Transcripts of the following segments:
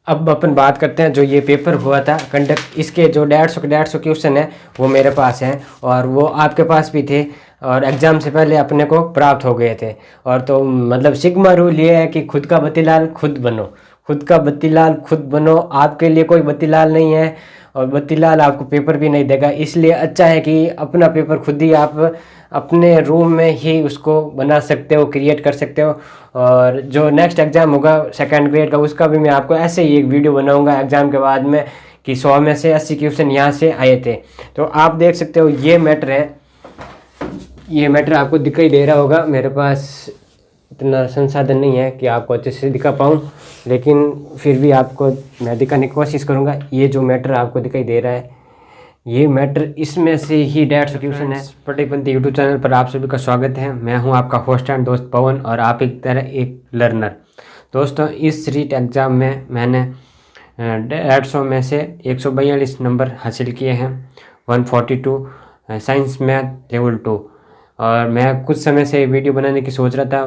अब अपन बात करते हैं जो ये पेपर हुआ था कंडक्ट, इसके जो 150 क्वेश्चन है वो मेरे पास हैं और वो आपके पास भी थे और एग्ज़ाम से पहले अपने को प्राप्त हो गए थे। और तो मतलब सिग्मा रूल ये है कि खुद का बत्तीलाल खुद बनो, खुद का बत्तीलाल खुद बनो। आपके लिए कोई बत्तीलाल नहीं है और बत्तीलाल आपको पेपर भी नहीं देगा, इसलिए अच्छा है कि अपना पेपर खुद ही आप अपने रूम में ही उसको बना सकते हो, क्रिएट कर सकते हो। और जो नेक्स्ट एग्ज़ाम होगा सेकंड ग्रेड का, उसका भी मैं आपको ऐसे ही एक वीडियो बनाऊंगा एग्ज़ाम के बाद में कि 100 में से 80 क्वेश्चन यहाँ से आए थे। तो आप देख सकते हो ये मैटर है, ये मैटर आपको दिखाई दे रहा होगा। मेरे पास इतना संसाधन नहीं है कि आपको अच्छे से दिखा पाऊँ, लेकिन फिर भी आपको मैं दिखाने की कोशिश करूँगा। ये जो मैटर आपको दिखाई दे रहा है, ये मैटर इसमें से ही 150 क्वेश्चन है। पटेलपंथी यूट्यूब चैनल पर आप सभी का स्वागत है। मैं हूं आपका होस्ट एंड दोस्त पवन और आप एक तरह एक लर्नर। दोस्तों, इस रीट एग्ज़ाम में मैंने 150 में से 142 नंबर हासिल किए हैं, 142 साइंस मैथ लेवल 2। और मैं कुछ समय से वीडियो बनाने की सोच रहा था,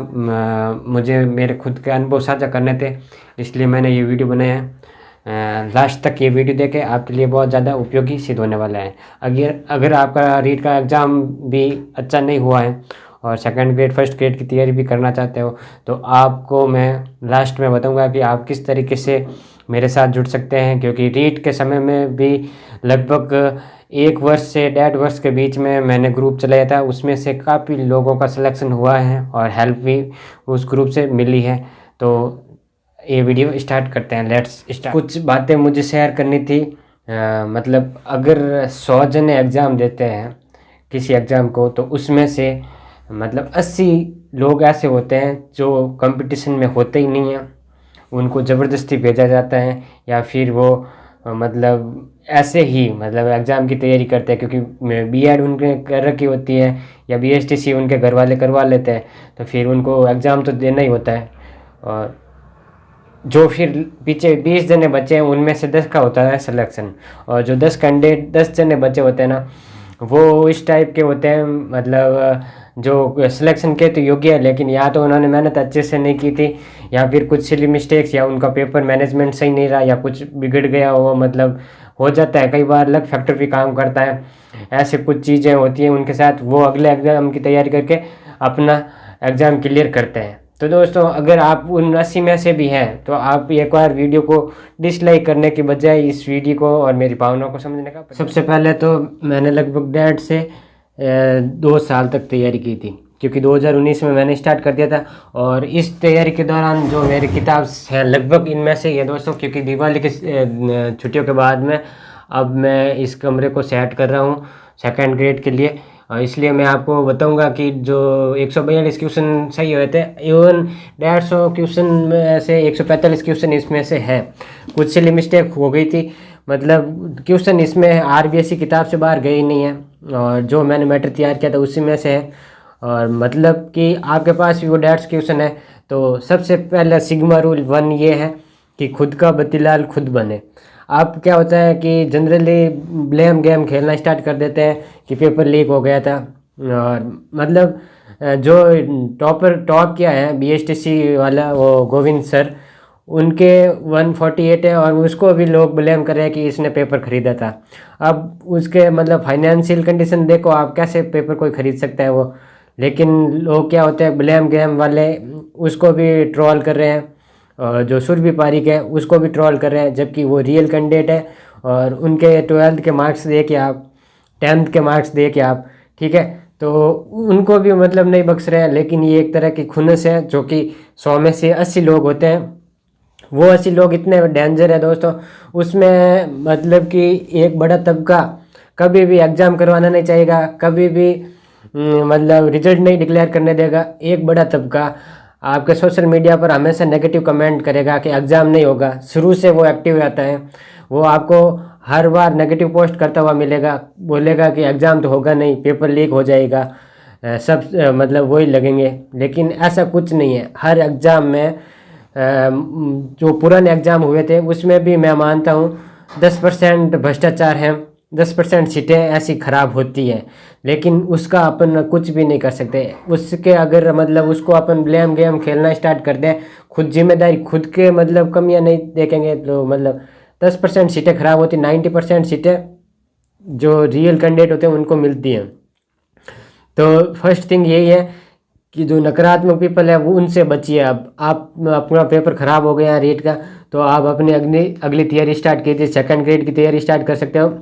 मुझे मेरे खुद के अनुभव साझा करने थे, इसलिए मैंने ये वीडियो बनाया है। लास्ट तक ये वीडियो देखें, आपके लिए बहुत ज़्यादा उपयोगी सिद्ध होने वाला है। अगर आपका रीट का एग्ज़ाम भी अच्छा नहीं हुआ है और सेकंड ग्रेड फर्स्ट ग्रेड की तैयारी भी करना चाहते हो, तो आपको मैं लास्ट में बताऊंगा कि आप किस तरीके से मेरे साथ जुड़ सकते हैं। क्योंकि रीट के समय में भी लगभग 1 वर्ष से 1.5 वर्ष के बीच में मैंने ग्रुप चलाया था, उसमें से काफ़ी लोगों का सिलेक्शन हुआ है और हेल्प भी उस ग्रुप से मिली है। तो ये वीडियो स्टार्ट करते हैं, लेट्स स्टार्ट। कुछ बातें मुझे शेयर करनी थी। मतलब अगर 100 जने एग्ज़ाम देते हैं किसी एग्ज़ाम को, तो उसमें से मतलब 80 लोग ऐसे होते हैं जो कंपटीशन में होते ही नहीं हैं, उनको ज़बरदस्ती भेजा जाता है, या फिर वो मतलब ऐसे ही मतलब एग्ज़ाम की तैयारी करते हैं क्योंकि बीएड उनके कर रखी होती है या बीएसटीसी उनके घर वाले करवा लेते हैं, तो फिर उनको एग्ज़ाम तो देना ही होता है। और जो फिर पीछे 20 जने बचे हैं उनमें से 10 का होता है सिलेक्शन, और जो 10 जने बचे होते हैं ना, वो इस टाइप के होते हैं, मतलब जो सिलेक्शन के तो योग्य है, लेकिन या तो उन्होंने मेहनत अच्छे से नहीं की थी, या फिर कुछ सिली मिस्टेक्स, या उनका पेपर मैनेजमेंट सही नहीं रहा, या कुछ बिगड़ गया हो। मतलब हो जाता है, कई बार लक फैक्टर भी काम करता है, ऐसे कुछ चीज़ें होती हैं उनके साथ। वो अगले एग्ज़ाम की तैयारी करके अपना एग्ज़ाम क्लियर करते हैं। तो दोस्तों, अगर आप उन 80 में से भी हैं तो आप एक बार वीडियो को डिसलाइक करने के बजाय इस वीडियो को और मेरी भावनाओं को समझने का। सबसे पहले तो मैंने लगभग 1.5 से 2 साल तक तैयारी की थी, क्योंकि 2019 में मैंने स्टार्ट कर दिया था। और इस तैयारी के दौरान जो मेरी किताब है लगभग इनमें से ये दोस्तों, क्योंकि दिवाली की छुट्टियों के बाद में अब मैं इस कमरे को सेट कर रहा हूँ सेकंड ग्रेड के लिए, इसलिए मैं आपको बताऊंगा कि जो 142 क्वेश्चन सही हुए थे, इवन 150 क्वेश्चन में से 145 क्वेश्चन इसमें से है। कुछ सिली मिस्टेक हो गई थी, मतलब क्वेश्चन इसमें आरबीएससी किताब से बाहर गए ही नहीं है, और जो मैंने मैटर तैयार किया था उसी में से है। और मतलब कि आपके पास भी वो 150 क्वेश्चन है। तो सबसे पहला सिग्मा रूल 1 ये है कि खुद का बत्तीलाल खुद बने। आप क्या होता है कि जनरली ब्लेम गेम खेलना स्टार्ट कर देते हैं कि पेपर लीक हो गया था, और मतलब जो टॉप किया है बीएसटीसी वाला वो गोविंद सर, उनके 148 है, और उसको भी लोग ब्लेम कर रहे हैं कि इसने पेपर ख़रीदा था। अब उसके मतलब फाइनेंशियल कंडीशन देखो, आप कैसे पेपर कोई ख़रीद सकता है वो। लेकिन लोग क्या होते हैं, ब्लेम गेम वाले उसको भी ट्रोल कर रहे हैं, और जो सुरभि पारिक है उसको भी ट्रोल कर रहे हैं, जबकि वो रियल कैंडिडेट है। और उनके 12th के मार्क्स दे के आप, 10th के मार्क्स दे के आप, ठीक है, तो उनको भी मतलब नहीं बख्श रहे हैं। लेकिन ये एक तरह की खुन्नस है, जो कि 100 में से 80 लोग होते हैं, वो 80 लोग इतने डेंजर है दोस्तों। उसमें मतलब कि एक बड़ा तबका कभी भी एग्ज़ाम करवाना नहीं चाहेगा, कभी भी मतलब रिजल्ट नहीं डिक्लेयर करने देगा। एक बड़ा तबका आपके सोशल मीडिया पर हमेशा नेगेटिव कमेंट करेगा कि एग्ज़ाम नहीं होगा। शुरू से वो एक्टिव रहता है, वो आपको हर बार नेगेटिव पोस्ट करता हुआ मिलेगा, बोलेगा कि एग्ज़ाम तो होगा नहीं, पेपर लीक हो जाएगा, सब मतलब वही लगेंगे। लेकिन ऐसा कुछ नहीं है। हर एग्ज़ाम में जो पुराने एग्ज़ाम हुए थे उसमें भी मैं मानता हूँ 10% भ्रष्टाचार है, 10% सीटें ऐसी ख़राब होती हैं, लेकिन उसका अपन कुछ भी नहीं कर सकते। उसके अगर मतलब उसको अपन ब्लेम गेम खेलना स्टार्ट कर दें, खुद जिम्मेदारी खुद के मतलब कमियां नहीं देखेंगे तो मतलब 10% सीटें ख़राब होती, 90% सीटें जो रियल कैंडिडेट होते हैं उनको मिलती हैं। तो फर्स्ट थिंग यही है कि जो नकारात्मक पीपल है वो उनसे बचिए। अब आप अपना पेपर ख़राब हो गया रीट का, तो आप अपनी अगली तैयारी स्टार्ट कीजिए, सेकंड ग्रेड की तैयारी स्टार्ट कर सकते हो।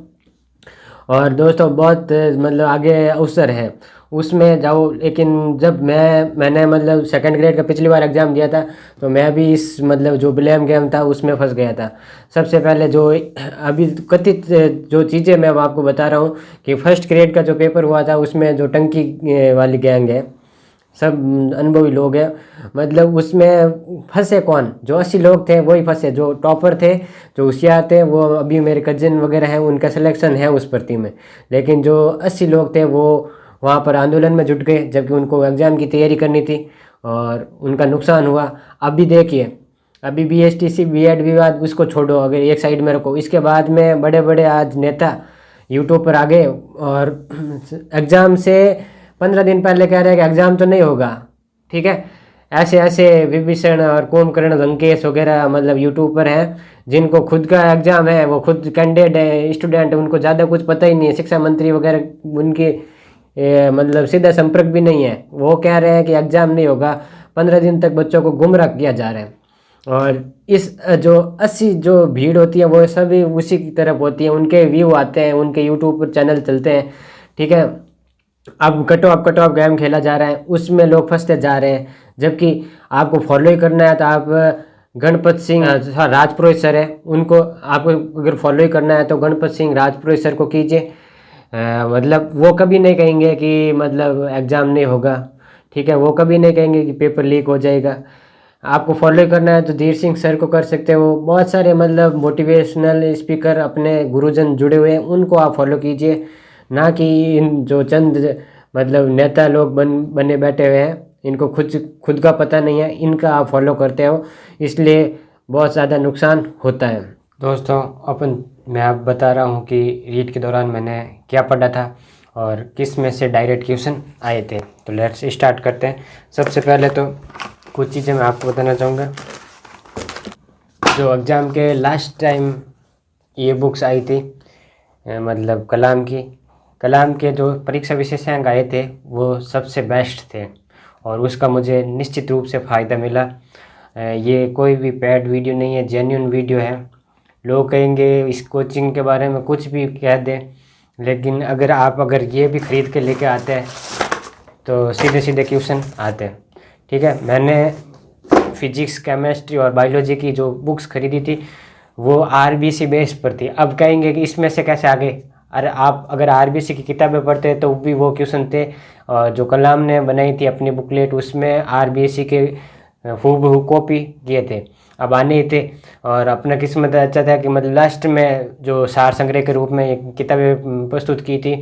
और दोस्तों बहुत मतलब आगे अवसर है, उसमें जाओ। लेकिन जब मैंने मतलब सेकंड ग्रेड का पिछली बार एग्ज़ाम दिया था, तो मैं भी इस मतलब जो ब्लेम गेम था उसमें फंस गया था। सबसे पहले जो अभी कथित जो चीज़ें मैं आपको बता रहा हूँ कि फर्स्ट ग्रेड का जो पेपर हुआ था उसमें जो टंकी वाली गैंग है, सब अनुभवी लोग हैं, मतलब उसमें फंसे कौन, जो 80 लोग थे वही फंसे, जो टॉपर थे, जो होशियार थे, वो अभी मेरे कजिन वगैरह हैं, उनका सिलेक्शन है उस भर्ती में। लेकिन जो 80 लोग थे वो वहाँ पर आंदोलन में जुट गए, जबकि उनको एग्ज़ाम की तैयारी करनी थी और उनका नुकसान हुआ। अभी देखिए, अभी BSTC B.Ed विवाद उसको छोड़ो, अगर एक साइड में रखो, इसके बाद में बड़े बड़े आज नेता यूट्यूब पर आ गए और एग्ज़ाम से 15 दिन पहले कह रहे हैं कि एग्ज़ाम तो नहीं होगा, ठीक है। ऐसे ऐसे विभीषण और कुंभकर्ण लंकेश वगैरह मतलब यूट्यूब पर हैं, जिनको खुद का एग्ज़ाम है, वो खुद कैंडिडेट है, स्टूडेंट, उनको ज़्यादा कुछ पता ही नहीं है, शिक्षा मंत्री वगैरह उनके मतलब सीधा संपर्क भी नहीं है। वो कह रहे हैं कि एग्ज़ाम नहीं होगा, 15 दिन तक बच्चों को गुमराह किया जा रहा है। और इस जो 80 जो भीड़ होती है वो सभी उसी की तरफ होती है, उनके व्यू आते हैं, उनके यूट्यूब पर चैनल चलते हैं, ठीक है। अब कट ऑफ गेम खेला जा रहा है, उसमें लोग फंसते जा रहे हैं, जबकि आपको फॉलो ही करना है तो आप गणपत सिंह राजपुरोहित सर है, उनको आपको अगर फॉलो ही करना है तो गणपत सिंह राजपुरोहित सर को कीजिए। मतलब वो कभी नहीं कहेंगे कि मतलब एग्ज़ाम नहीं होगा, ठीक है, वो कभी नहीं कहेंगे कि पेपर लीक हो जाएगा। आपको फॉलो करना है तो धीर सिंह सर को कर सकते हो। बहुत सारे मतलब मोटिवेशनल स्पीकर अपने गुरुजन जुड़े हुए हैं, उनको आप फॉलो कीजिए, ना कि इन जो चंद मतलब नेता लोग बने बैठे हुए हैं, इनको खुद का पता नहीं है, इनका आप फॉलो करते हो, इसलिए बहुत ज़्यादा नुकसान होता है। दोस्तों मैं आप बता रहा हूँ कि रीट के दौरान मैंने क्या पढ़ा था और किस में से डायरेक्ट क्वेश्चन आए थे। तो लेट्स स्टार्ट करते हैं। सबसे पहले तो कुछ चीज़ें मैं आपको बताना चाहूँगा। जो एग्ज़ाम के लास्ट टाइम ये बुक्स आई थी, मतलब कलाम के जो परीक्षा विशेषांक आए थे वो सबसे बेस्ट थे और उसका मुझे निश्चित रूप से फ़ायदा मिला। ये कोई भी पेड वीडियो नहीं है, जेन्युइन वीडियो है। लोग कहेंगे इस कोचिंग के बारे में कुछ भी कह दें, लेकिन अगर ये भी ख़रीद के लेके आते हैं तो सीधे क्वेश्चन आते हैं, ठीक है। मैंने फिजिक्स, केमिस्ट्री और बायोलॉजी की जो बुक्स खरीदी थी वो RBC बेस पर थी। अब कहेंगे कि इसमें से कैसे आ गए? अरे आप अगर RBC की किताबें पढ़ते तो भी वो क्वेश्चन थे, और जो कलाम ने बनाई थी अपनी बुकलेट उसमें RBC के हूबहू कॉपी किए थे, अब आने ही थे। और अपना किस्मत अच्छा था कि मतलब लास्ट में जो सार संग्रह के रूप में किताबें प्रस्तुत की थी।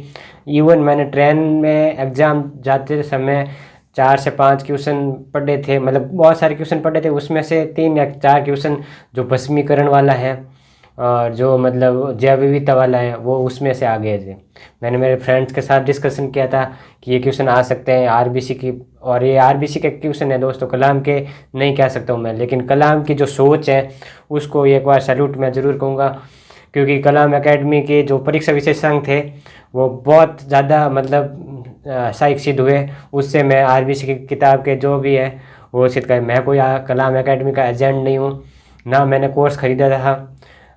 इवन मैंने ट्रेन में एग्ज़ाम जाते समय 4 से 5 क्वेश्चन पढ़े थे, मतलब बहुत सारे क्वेश्चन पढ़े थे, उसमें से 3 या 4 क्वेश्चन जो भस्मीकरण वाला है और जो मतलब जैव विविधता वाला है वो उसमें से आ गए थे। मैंने मेरे फ्रेंड्स के साथ डिस्कशन किया था कि ये क्वेश्चन आ सकते हैं RBC की, और ये RBC के क्वेश्चन है दोस्तों, कलाम के नहीं कह सकता हूँ मैं। लेकिन कलाम की जो सोच है उसको एक बार सैल्यूट मैं ज़रूर कहूँगा, क्योंकि कलाम एकेडमी के जो परीक्षा विशेषांक थे वो बहुत ज़्यादा मतलब सहायक सिद्ध हुए। उससे मैं RBC की किताब के जो भी है वो सिद्ध कर, मैं कोई कलाम एकेडमी का एजेंट नहीं हूँ, ना मैंने कोर्स ख़रीदा था,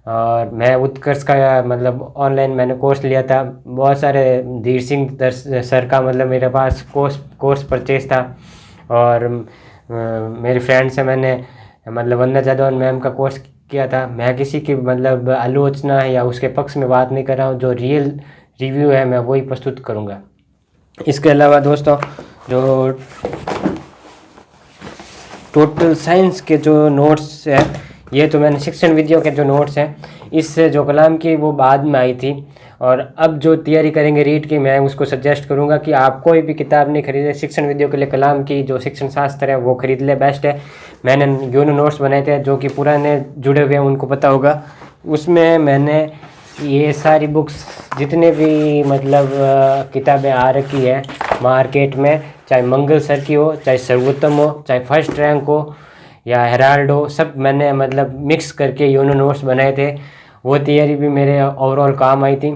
और मैं उत्कर्ष का मतलब ऑनलाइन मैंने कोर्स लिया था। बहुत सारे धीर सिंह सर का मतलब मेरे पास कोर्स परचेज था, और मेरे फ्रेंड से मैंने मतलब वंदना जादौन मैम का कोर्स किया था। मैं किसी की मतलब आलोचना या उसके पक्ष में बात नहीं कर रहा हूँ, जो रियल रिव्यू है मैं वही प्रस्तुत करूँगा। इसके अलावा दोस्तों जो टोटल साइंस के जो नोट्स है, ये तो मैंने शिक्षण विधियों के जो नोट्स हैं, इससे जो कलाम की वो बाद में आई थी। और अब जो तैयारी करेंगे रीट की, मैं उसको सजेस्ट करूंगा कि आप कोई भी किताब नहीं खरीदे शिक्षण विधियों के लिए, कलाम की जो शिक्षण शास्त्र है वो खरीद ले, बेस्ट है। मैंने यूनो नोट्स बनाए थे, जो कि पुराने जुड़े हुए हैं उनको पता होगा। उसमें मैंने ये सारी बुक्स जितने भी मतलब किताबें आ रखी है मार्केट में, चाहे मंगल सर की हो, चाहे सर्वोत्तम हो, चाहे फर्स्ट रैंक हो या हेराल्ड हो, सब मैंने मतलब मिक्स करके यूनो नोट्स बनाए थे। वो थियरी भी मेरे ओवरऑल काम आई थी।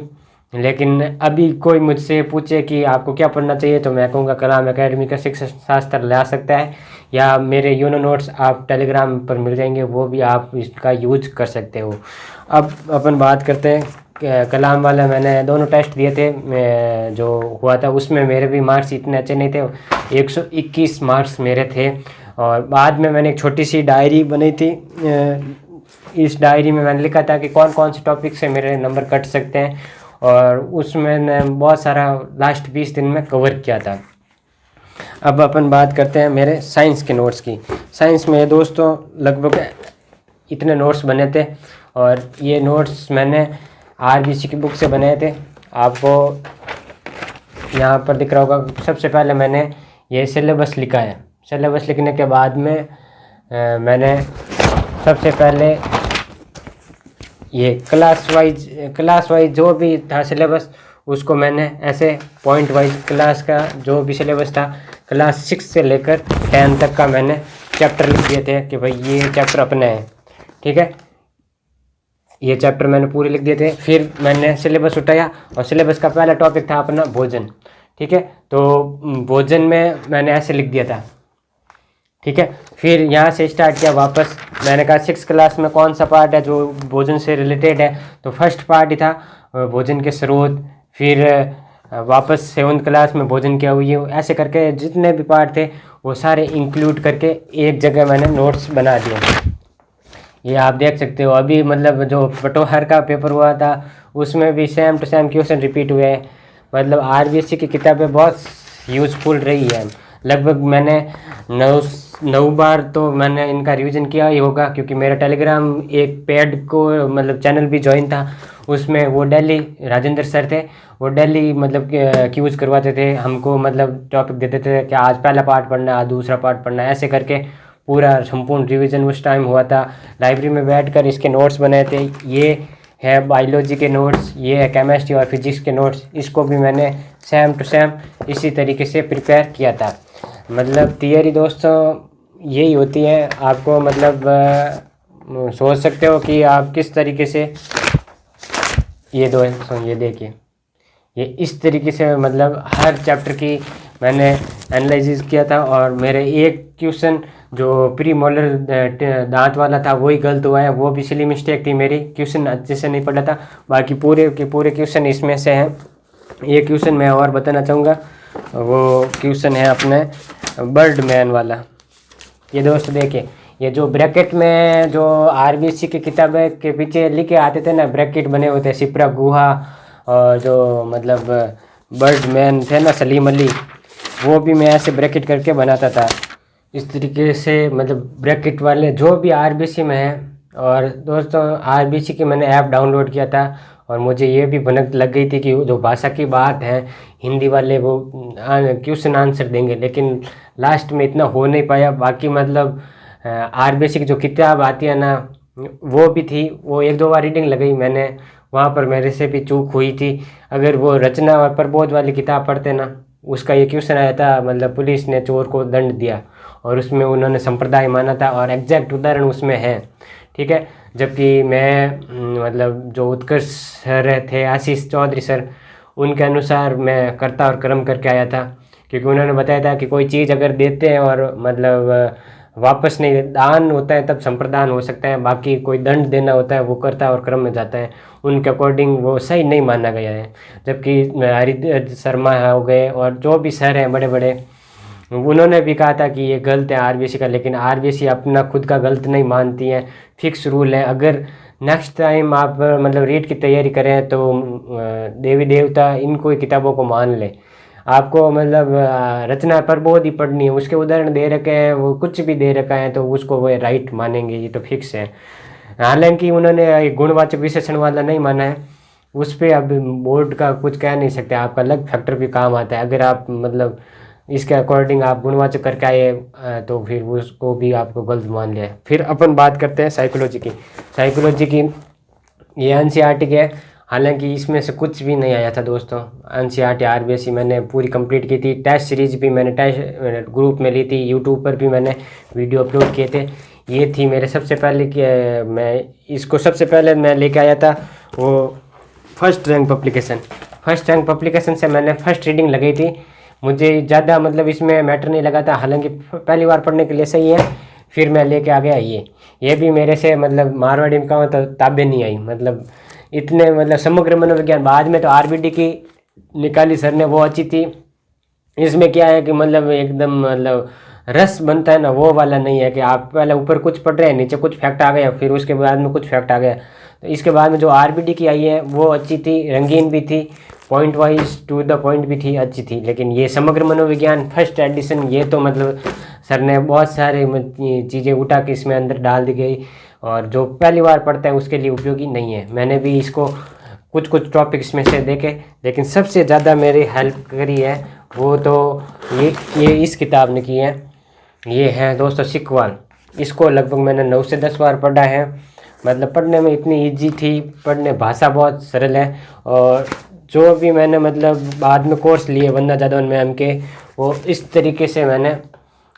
लेकिन अभी कोई मुझसे पूछे कि आपको क्या पढ़ना चाहिए, तो मैं कहूँगा कलाम एकेडमी का शिक्षा शास्त्र ला सकता है, या मेरे यूनो नोट्स आप टेलीग्राम पर मिल जाएंगे, वो भी आप इसका यूज कर सकते हो। अब अपन बात करते हैं कलाम वाला। मैंने दोनों टेस्ट दिए थे, जो हुआ था उसमें मेरे भी मार्क्स इतने अच्छे नहीं थे, 121 मार्क्स मेरे थे। और बाद में मैंने एक छोटी सी डायरी बनाई थी, इस डायरी में मैंने लिखा था कि कौन कौन से टॉपिक से मेरे नंबर कट सकते हैं, और उसमें मैंने बहुत सारा लास्ट 20 दिन में कवर किया था। अब अपन बात करते हैं मेरे साइंस के नोट्स की। साइंस में दोस्तों लगभग इतने नोट्स बने थे, और ये नोट्स मैंने आरबीसी की बुक से बनाए थे। आपको यहाँ पर दिख रहा होगा, सबसे पहले मैंने ये सिलेबस लिखा है। सिलेबस लिखने के बाद में मैंने सबसे पहले ये क्लास वाइज जो भी था सिलेबस, उसको मैंने ऐसे पॉइंट वाइज क्लास का जो भी सिलेबस था क्लास 6 से लेकर 10 तक का मैंने चैप्टर लिख दिए थे कि भाई ये चैप्टर अपने हैं, ठीक है। ये चैप्टर मैंने पूरे लिख दिए थे। फिर मैंने सिलेबस उठाया, और सिलेबस का पहला टॉपिक था अपना भोजन, ठीक है। तो भोजन में मैंने ऐसे लिख दिया था, ठीक है। फिर यहाँ से स्टार्ट किया वापस। मैंने कहा 6 क्लास में कौन सा पार्ट है जो भोजन से रिलेटेड है, तो फर्स्ट पार्ट ही था भोजन के स्रोत। फिर वापस 7th क्लास में भोजन क्या हुई है, ऐसे करके जितने भी पार्ट थे वो सारे इंक्लूड करके एक जगह मैंने नोट्स बना दिए। ये आप देख सकते हो। अभी मतलब जो पटोहर का पेपर हुआ था उसमें भी same to same question repeat हुए हैं। मतलब आरबीएससी की किताबें बहुत यूज़फुल रही है। लगभग मैंने 9 बार तो मैंने इनका रिवीजन किया ही होगा, क्योंकि मेरा टेलीग्राम एक पेड को मतलब चैनल भी ज्वाइन था। उसमें वो डेली राजेंद्र सर थे, वो डेली मतलब क्यूज करवाते थे हमको, मतलब टॉपिक देते थे कि आज पहला पार्ट पढ़ना है, आज दूसरा पार्ट पढ़ना है, ऐसे करके पूरा संपूर्ण रिवीजन उस टाइम हुआ था। लाइब्रेरी में बैठकर इसके नोट्स बनाए थे। ये है बायोलॉजी के नोट्स, ये है केमिस्ट्री और फिजिक्स के नोट्स। इसको भी मैंने सेम टू सेम इसी तरीके से प्रिपेयर किया था। मतलब थियरी दोस्तों यही होती है। आपको मतलब सोच सकते हो कि आप किस तरीके से ये देखिए, ये इस तरीके से मतलब हर चैप्टर की मैंने एनालिसिस किया था। और मेरे एक क्वेश्चन जो प्री मोलर दांत वाला था वही गलत हुआ है, वो भी सिली मिस्टेक थी मेरी, क्वेश्चन अच्छे से नहीं पढ़ा था। बाकी पूरे के पूरे क्वेश्चन इसमें से हैं। ये क्वेश्चन मैं और बताना चाहूँगा, वो क्वेश्चन है अपने बर्ड मैन वाला। ये दोस्त देखिए, ये जो ब्रैकेट में जो आरबीसी की किताबें के पीछे लिखे आते थे ना, ब्रैकेट बने होते, सिपरा गुहा और जो मतलब बर्ड मैन थे ना सलीम अली, वो भी मैं ऐसे ब्रैकेट करके बनाता था इस तरीके से। मतलब ब्रैकेट वाले जो भी आरबीसी में है। और दोस्तों आरबीसी की मैंने ऐप डाउनलोड किया था, और मुझे ये भी भनक लग गई थी कि जो भाषा की बात है हिंदी वाले वो क्वेश्चन आंसर देंगे, लेकिन लास्ट में इतना हो नहीं पाया। बाकी मतलब आरबीसी की जो किताब आती है ना वो भी थी, वो 1-2 बार रीडिंग लगाई मैंने, वहाँ पर मेरे से भी चूक हुई थी। अगर वो रचना और प्रबोध वाली किताब पढ़ते ना, उसका ये क्वेश्चन आया था मतलब पुलिस ने चोर को दंड दिया, और उसमें उन्होंने संप्रदाय माना था, और एग्जैक्ट उदाहरण उसमें है, ठीक है। जबकि मैं मतलब जो उत्कर्ष सर थे, आशीष चौधरी सर, उनके अनुसार मैं कर्ता और कर्म करके आया था। क्योंकि उन्होंने बताया था कि कोई चीज़ अगर देते हैं और मतलब वापस नहीं, दान होता है तब संप्रदान हो सकता है, बाकी कोई दंड देना होता है वो कर्ता और कर्म में जाता है। उनके अकॉर्डिंग वो सही नहीं माना गया है। जबकि हरिद्र शर्मा हो गए और जो भी सर हैं बड़े बड़े, उन्होंने भी कहा था कि ये गलत है आरबीसी का, लेकिन आरबीसी अपना खुद का गलत नहीं मानती है, फिक्स रूल है। अगर नेक्स्ट टाइम आप मतलब रीट की तैयारी करें तो देवी देवता इनको ही किताबों को मान ले। आपको मतलब रचना प्रबोध ही पढ़नी है, उसके उदाहरण दे रखे हैं, वो कुछ भी दे रखा है तो उसको वो राइट मानेंगे, ये तो फिक्स है। हालांकि उन्होंने गुणवाचक विशेषण वाला नहीं माना है, उस पर अब बोर्ड का कुछ कह नहीं सकते, आपका अलग फैक्टर भी काम आता है। अगर आप मतलब इसके अकॉर्डिंग आप गुणवाचक करके आए तो फिर उसको भी आपको गलत मान लिया है। फिर अपन बात करते हैं साइकोलॉजी की। साइकोलॉजी की ये एनसीईआरटी के है, हालांकि इसमें से कुछ भी नहीं आया था दोस्तों। NCERT RBSE मैंने पूरी कंप्लीट की थी। टेस्ट सीरीज भी मैंने टेस्ट ग्रुप में ली थी, यूट्यूब पर भी मैंने वीडियो अपलोड किए थे। ये थी मेरे सबसे पहले कि मैं इसको सबसे पहले मैं लेके आया था वो first rank publication. First rank publication से मैंने फर्स्ट रीडिंग लगाई थी। मुझे ज़्यादा मतलब इसमें मैटर नहीं लगा था, हालांकि पहली बार पढ़ने के लिए सही है। फिर मैं लेके आ गया ये भी मेरे से मतलब मारवाड़ी में कहूँ तो ताबे नहीं आई, मतलब इतने मतलब समग्र मनोविज्ञान। बाद में तो RBD की निकाली सर ने, वो अच्छी थी। इसमें क्या है कि मतलब एकदम मतलब रस बनता है ना, वो वाला नहीं है कि आप पहले ऊपर कुछ पढ़ रहे हैं, नीचे कुछ फैक्ट आ गया, फिर उसके बाद में कुछ फैक्ट आ गया। तो इसके बाद में जो RBD की आई है वो अच्छी थी, रंगीन भी थी, point wise to the point भी थी, अच्छी थी। लेकिन ये समग्र मनोविज्ञान फर्स्ट एडिशन, ये तो मतलब सर ने बहुत सारे चीज़ें उठा के इसमें अंदर डाल दी गई, और जो पहली बार पढ़ता है उसके लिए उपयोगी नहीं है। मैंने भी इसको कुछ कुछ टॉपिक्स में से देखे, लेकिन सबसे ज़्यादा मेरी हेल्प करी है वो तो ये इस किताब ने की है। ये है दोस्तों सिकवाल। इसको लगभग मैंने 9 से 10 बार पढ़ा है। मतलब पढ़ने में इतनी इजी थी, पढ़ने भाषा बहुत सरल है। और जो भी मैंने मतलब बाद में कोर्स लिए वंदना जादव मैम के, वो इस तरीके से मैंने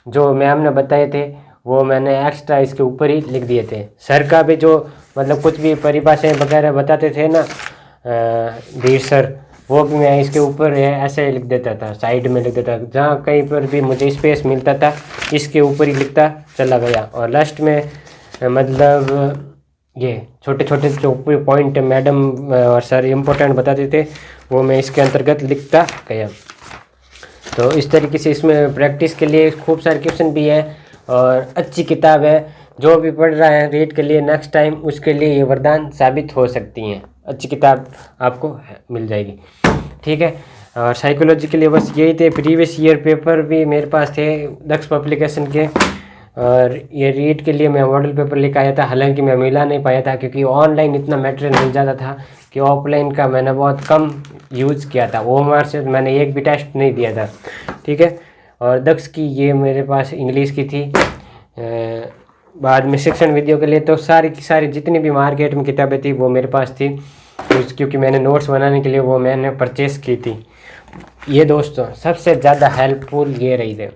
जो मैम ने बताए थे वो मैंने एक्स्ट्रा इसके ऊपर ही लिख दिए थे। सर का भी जो मतलब कुछ भी परिभाषाएं वगैरह बताते थे ना धीर सर, वो भी मैं इसके ऊपर ऐसे ही लिख देता था, साइड में लिख देता था। जहाँ कहीं पर भी मुझे स्पेस मिलता था इसके ऊपर ही लिखता चला गया। और लास्ट में मतलब ये छोटे छोटे जो पॉइंट मैडम और सर इम्पोर्टेंट बताते थे वो मैं इसके अंतर्गत लिखता गया। तो इस तरीके से इसमें प्रैक्टिस के लिए खूब सारे क्वेश्चन भी है, और अच्छी किताब है। जो भी पढ़ रहा है रीड के लिए नेक्स्ट टाइम, उसके लिए ये वरदान साबित हो सकती हैं। अच्छी किताब आपको मिल जाएगी, ठीक है। और साइकोलॉजी के लिए बस यही थे। प्रीवियस ईयर पेपर भी मेरे पास थे दक्ष पब्लिकेशन के, और ये रीड के लिए मैं मॉडल पेपर लेकर आया था। हालांकि मैं मिला नहीं पाया था क्योंकि ऑनलाइन इतना मटेरियल मिल जाता था कि ऑफलाइन का मैंने बहुत कम यूज़ किया था। OMR से मैंने एक भी टेस्ट नहीं दिया था, ठीक है। और दक्ष की ये मेरे पास इंग्लिश की थी। बाद में शिक्षण वीडियो के लिए तो सारी की सारी जितनी भी मार्केट में किताबें थी वो मेरे पास थी, क्योंकि मैंने नोट्स बनाने के लिए वो मैंने परचेस की थी। ये दोस्तों सबसे ज़्यादा हेल्पफुल ये रही थे,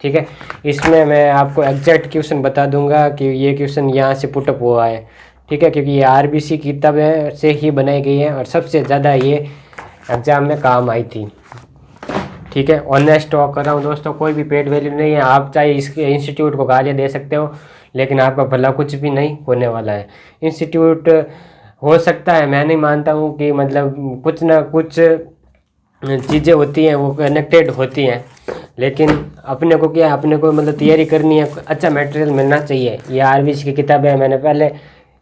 ठीक है। इसमें मैं आपको एग्जैक्ट क्वेश्चन बता दूंगा कि ये क्वेश्चन यहाँ से पुटअप हुआ है, ठीक है, क्योंकि ये RBC की किताबें से ही बनाई गई है और सबसे ज़्यादा ये एग्ज़ाम में काम आई थी, ठीक है। ऑनेस्ट टॉक कर रहा हूँ दोस्तों, कोई भी पेड वैल्यू नहीं है। आप चाहे इसके इंस्टीट्यूट को गालियाँ दे सकते हो, लेकिन आपका भला कुछ भी नहीं होने वाला है। इंस्टीट्यूट हो सकता है, मैं नहीं मानता हूँ कि मतलब कुछ ना कुछ चीज़ें होती हैं वो कनेक्टेड होती हैं, लेकिन अपने को क्या, अपने को मतलब तैयारी करनी है, अच्छा मटेरियल मिलना चाहिए। ये RBC की किताबें मैंने पहले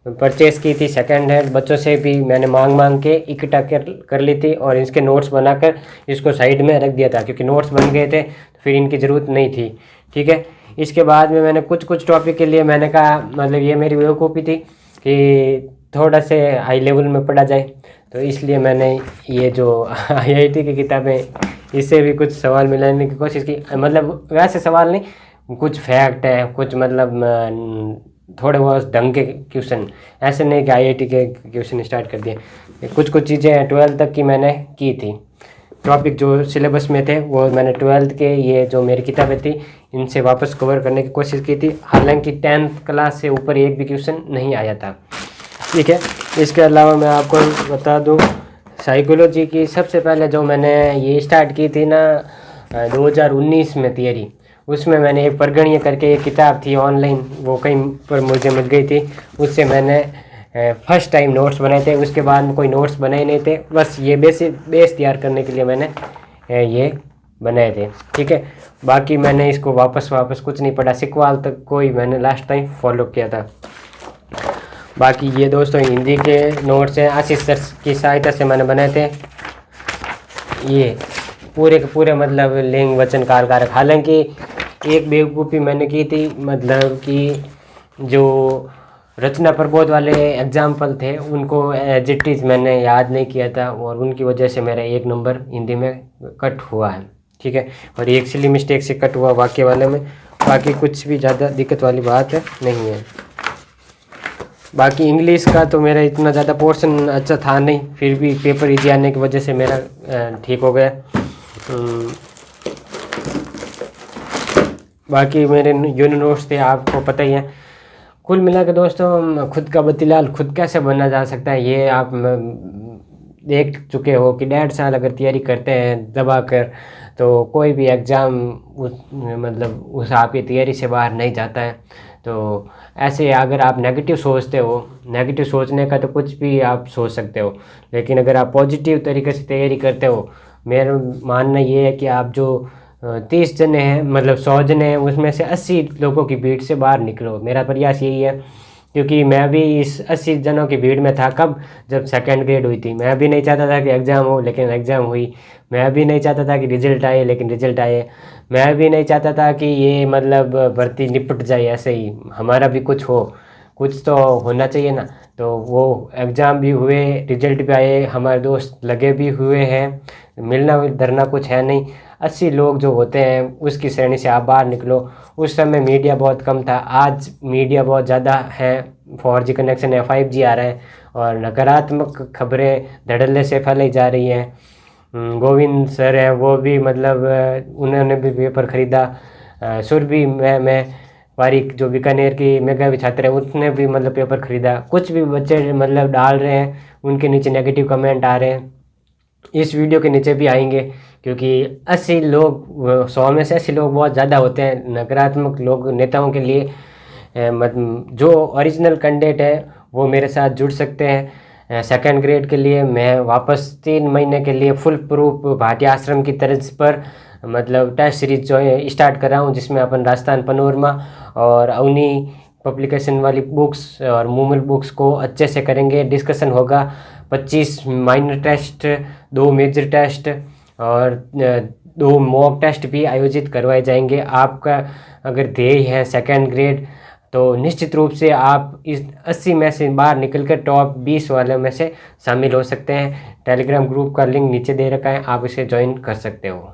परचेज़ की थी सेकंड हैंड, बच्चों से भी मैंने मांग के इकट्ठा कर ली थी, और इसके नोट्स बनाकर इसको साइड में रख दिया था, क्योंकि नोट्स बन गए थे तो फिर इनकी ज़रूरत नहीं थी, ठीक है। इसके बाद में मैंने कुछ टॉपिक के लिए मैंने कहा मतलब ये मेरी बेवकूफ़ी थी कि थोड़ा से हाई लेवल में पढ़ा जाए, तो इसलिए मैंने ये जो IIT की किताबें इससे भी कुछ सवाल मिलाने की कोशिश की। मतलब वैसे सवाल नहीं, कुछ फैक्ट है, कुछ मतलब थोड़े बहुत ढंग के क्वेश्चन, ऐसे नहीं कि IIT के क्वेश्चन स्टार्ट कर दिए। कुछ चीज़ें 12th तक की मैंने की थी। टॉपिक जो सिलेबस में थे वो मैंने 12th के ये जो मेरी किताबें थी इनसे वापस कवर करने की कोशिश की थी। हालांकि 10th क्लास से ऊपर एक भी क्वेश्चन नहीं आया था, ठीक है। इसके अलावा मैं आपको बता दूं साइकोलॉजी की सबसे पहले जो मैंने ये स्टार्ट की थी ना 2019 में थियरी, उसमें मैंने एक परगणीय करके एक किताब थी ऑनलाइन, वो कहीं पर मुझे मिल गई थी, उससे मैंने फर्स्ट टाइम नोट्स बनाए थे। उसके बाद में कोई नोट्स बनाए नहीं थे, बस ये बेस तैयार करने के लिए मैंने ये बनाए थे, ठीक है। बाकी मैंने इसको वापस कुछ नहीं पढ़ा, सिकवाल तक कोई मैंने लास्ट टाइम फॉलो किया था। बाकी ये दोस्तों हिंदी के नोट्स हैं, आशीष सर की सहायता से मैंने बनाए थे। ये पूरे के पूरे मतलब लिंग वचन कारक। हालांकि एक बेवकूफ़ी मैंने की थी, मतलब कि जो रचना प्रबोध वाले एग्जाम्पल थे उनको एज इट इज़ मैंने याद नहीं किया था, और उनकी वजह से मेरा 1 नंबर हिंदी में कट हुआ है, ठीक है। और एक सिली मिस्टेक से कट हुआ वाक्य वाले में, बाकी कुछ भी ज़्यादा दिक्कत वाली बात नहीं है। बाकी इंग्लिश का तो मेरा इतना ज़्यादा पोर्शन अच्छा था नहीं, फिर भी पेपर इजी आने की वजह से मेरा ठीक हो गया। बाकी मेरे यूनिट नोट्स थे, आपको पता ही है। कुल मिला के दोस्तों, खुद का बतीलाल खुद कैसे बनना जा सकता है ये आप देख चुके हो कि 1.5 साल अगर तैयारी करते हैं दबा कर, तो कोई भी एग्ज़ाम उस आपकी तैयारी से बाहर नहीं जाता है। तो ऐसे अगर आप नेगेटिव सोचते हो, नेगेटिव सोचने का तो कुछ भी आप सोच सकते हो, लेकिन अगर आप पॉजिटिव तरीके से तैयारी करते हो, मेरा मानना ये है कि आप जो 30 जने हैं, मतलब 100 जने हैं, उसमें से 80 लोगों की भीड़ से बाहर निकलो। मेरा प्रयास यही है, क्योंकि मैं भी इस 80 जनों की भीड़ में था। कब? जब सेकंड ग्रेड हुई थी। मैं भी नहीं चाहता था कि एग्ज़ाम हो, लेकिन एग्ज़ाम हुई। मैं भी नहीं चाहता था कि रिज़ल्ट आए, लेकिन रिज़ल्ट आए। मैं भी नहीं चाहता था कि ये मतलब भर्ती निपट जाए ऐसे ही, हमारा भी कुछ हो, कुछ तो होना चाहिए ना। तो वो एग्ज़ाम भी हुए, रिज़ल्ट भी आए, हमारे दोस्त लगे भी हुए हैं, मिलना धरना कुछ है नहीं। 80 लोग जो होते हैं उसकी श्रेणी से आप बाहर निकलो। उस समय मीडिया बहुत कम था, आज मीडिया बहुत ज़्यादा है, 4G कनेक्शन है, 5G आ रहा है, और नकारात्मक खबरें धड़ल्ले से फैलाई जा रही हैं। गोविंद सर हैं, वो भी मतलब उन्होंने भी पेपर ख़रीदा। सुरभि मैं पारिक जो बीकानेर की मेधावी छात्र है, उसने भी मतलब पेपर ख़रीदा। कुछ भी बच्चे मतलब डाल रहे हैं, उनके नीचे नेगेटिव कमेंट आ रहे हैं, इस वीडियो के नीचे भी आएंगे, क्योंकि 80 लोग, 100 में से 80 लोग बहुत ज़्यादा होते हैं। नकारात्मक लोग नेताओं के लिए जो ओरिजिनल कैंडिडेट है वो मेरे साथ जुड़ सकते हैं। सेकंड ग्रेड के लिए मैं वापस 3 महीने के लिए फुल प्रूफ भाटिया आश्रम की तर्ज पर मतलब टेस्ट सीरीज जो है स्टार्ट कर रहा हूँ, जिसमें अपन राजस्थान पनोरमा और अवनी पब्लिकेशन वाली बुक्स और मूमल बुक्स को अच्छे से करेंगे। डिस्कशन होगा, 25 माइनर टेस्ट, 2 मेजर टेस्ट और 2 मॉक टेस्ट भी आयोजित करवाए जाएंगे। आपका अगर ध्येय है सेकंड ग्रेड, तो निश्चित रूप से आप इस 80 में से बाहर निकलकर टॉप 20 वाले में से शामिल हो सकते हैं। टेलीग्राम ग्रुप का लिंक नीचे दे रखा है, आप इसे ज्वाइन कर सकते हो।